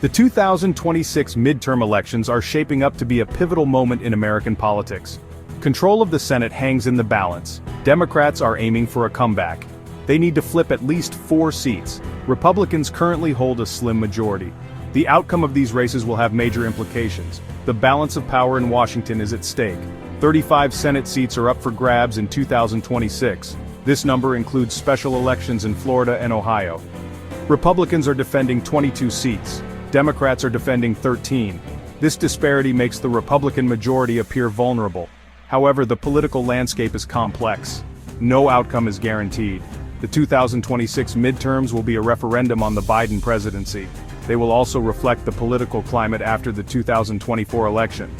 The 2026 midterm elections are shaping up to be a pivotal moment in American politics. Control of the Senate hangs in the balance. Democrats are aiming for a comeback. They need to flip at least 4 seats. Republicans currently hold a slim majority. The outcome of these races will have major implications. The balance of power in Washington is at stake. 35 Senate seats are up for grabs in 2026. This number includes special elections in Florida and Ohio. Republicans are defending 22 seats. Democrats are defending 13. This disparity makes the Republican majority appear vulnerable. However, the political landscape is complex. No outcome is guaranteed. The 2026 midterms will be a referendum on the Biden presidency. They will also reflect the political climate after the 2024 election.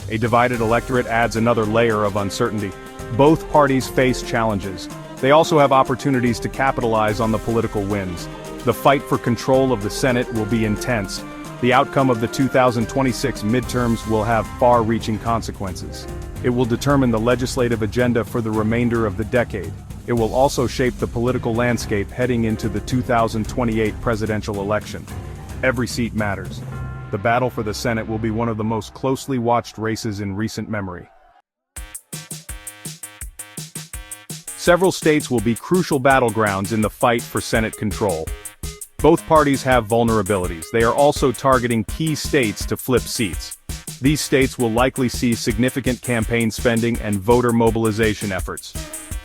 A divided electorate adds another layer of uncertainty. Both parties face challenges. They also have opportunities to capitalize on the political wins. The fight for control of the Senate will be intense. The outcome of the 2026 midterms will have far-reaching consequences. It will determine the legislative agenda for the remainder of the decade. It will also shape the political landscape heading into the 2028 presidential election. Every seat matters. The battle for the Senate will be one of the most closely watched races in recent memory. Several states will be crucial battlegrounds in the fight for Senate control. Both parties have vulnerabilities. They are also targeting key states to flip seats. These states will likely see significant campaign spending and voter mobilization efforts.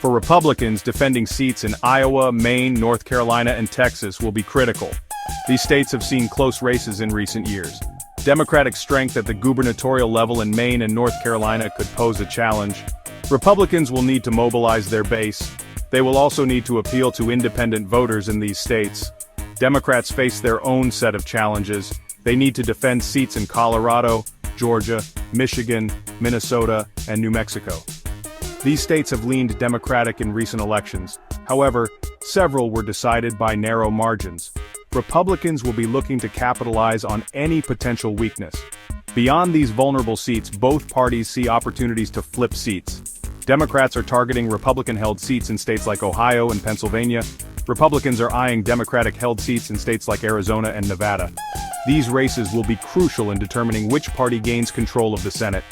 For Republicans, defending seats in Iowa, Maine, North Carolina, and Texas will be critical. These states have seen close races in recent years. Democratic strength at the gubernatorial level in Maine and North Carolina could pose a challenge. Republicans will need to mobilize their base. They will also need to appeal to independent voters in these states. Democrats face their own set of challenges. They need to defend seats in Colorado, Georgia, Michigan, Minnesota, and New Mexico. These states have leaned Democratic in recent elections. However, several were decided by narrow margins. Republicans will be looking to capitalize on any potential weakness. Beyond these vulnerable seats, both parties see opportunities to flip seats. Democrats are targeting Republican-held seats in states like Ohio and Pennsylvania. Republicans are eyeing Democratic-held seats in states like Arizona and Nevada. These races will be crucial in determining which party gains control of the Senate.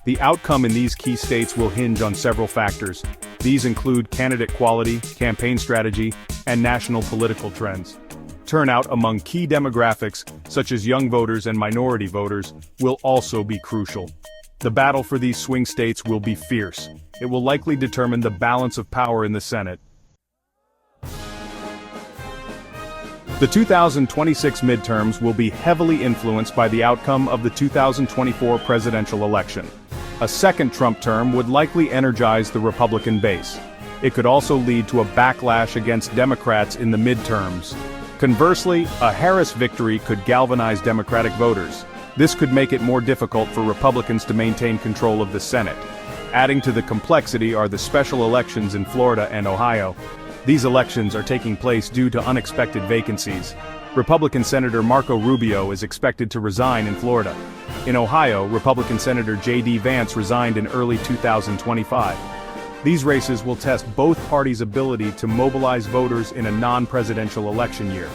The outcome in these key states will hinge on several factors. These include candidate quality, campaign strategy, and national political trends. Turnout among key demographics, such as young voters and minority voters, will also be crucial. The battle for these swing states will be fierce. It will likely determine the balance of power in the Senate. The 2026 midterms will be heavily influenced by the outcome of the 2024 presidential election. A second Trump term would likely energize the Republican base. It could also lead to a backlash against Democrats in the midterms. Conversely, a Harris victory could galvanize Democratic voters. This could make it more difficult for Republicans to maintain control of the Senate. Adding to the complexity are the special elections in Florida and Ohio. These elections are taking place due to unexpected vacancies. Republican Senator Marco Rubio is expected to resign in Florida. In Ohio, Republican Senator J.D. Vance resigned in early 2025. These races will test both parties' ability to mobilize voters in a non-presidential election year.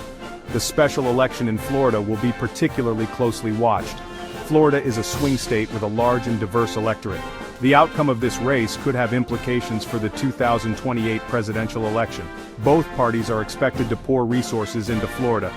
The special election in Florida will be particularly closely watched. Florida is a swing state with a large and diverse electorate. The outcome of this race could have implications for the 2028 presidential election. Both parties are expected to pour resources into Florida.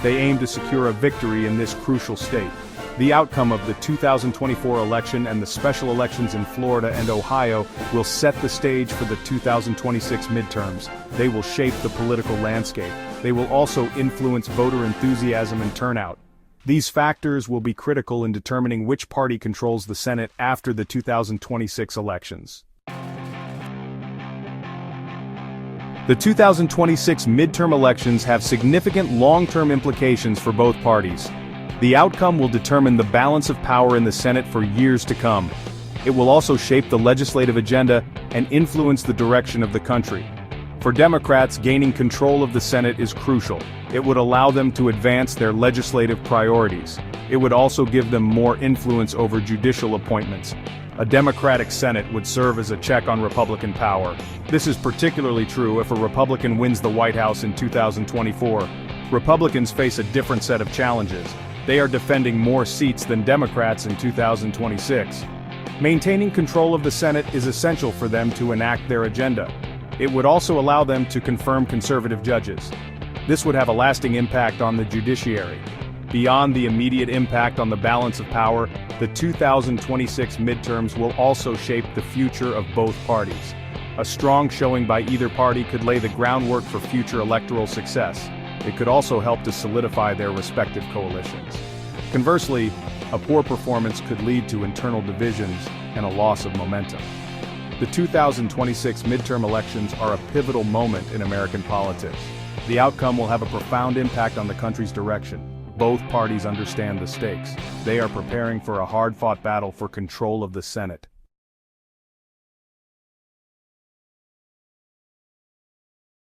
They aim to secure a victory in this crucial state. The outcome of the 2024 election and the special elections in Florida and Ohio will set the stage for the 2026 midterms. They will shape the political landscape. They will also influence voter enthusiasm and turnout. These factors will be critical in determining which party controls the Senate after the 2026 elections. The 2026 midterm elections have significant long-term implications for both parties. The outcome will determine the balance of power in the Senate for years to come. It will also shape the legislative agenda and influence the direction of the country. For Democrats, gaining control of the Senate is crucial. It would allow them to advance their legislative priorities. It would also give them more influence over judicial appointments. A Democratic Senate would serve as a check on Republican power. This is particularly true if a Republican wins the White House in 2024. Republicans face a different set of challenges. They are defending more seats than Democrats in 2026. Maintaining control of the Senate is essential for them to enact their agenda. It would also allow them to confirm conservative judges. This would have a lasting impact on the judiciary. Beyond the immediate impact on the balance of power, the 2026 midterms will also shape the future of both parties. A strong showing by either party could lay the groundwork for future electoral success. It could also help to solidify their respective coalitions. Conversely, a poor performance could lead to internal divisions and a loss of momentum. The 2026 midterm elections are a pivotal moment in American politics. The outcome will have a profound impact on the country's direction. Both parties understand the stakes. They are preparing for a hard-fought battle for control of the Senate.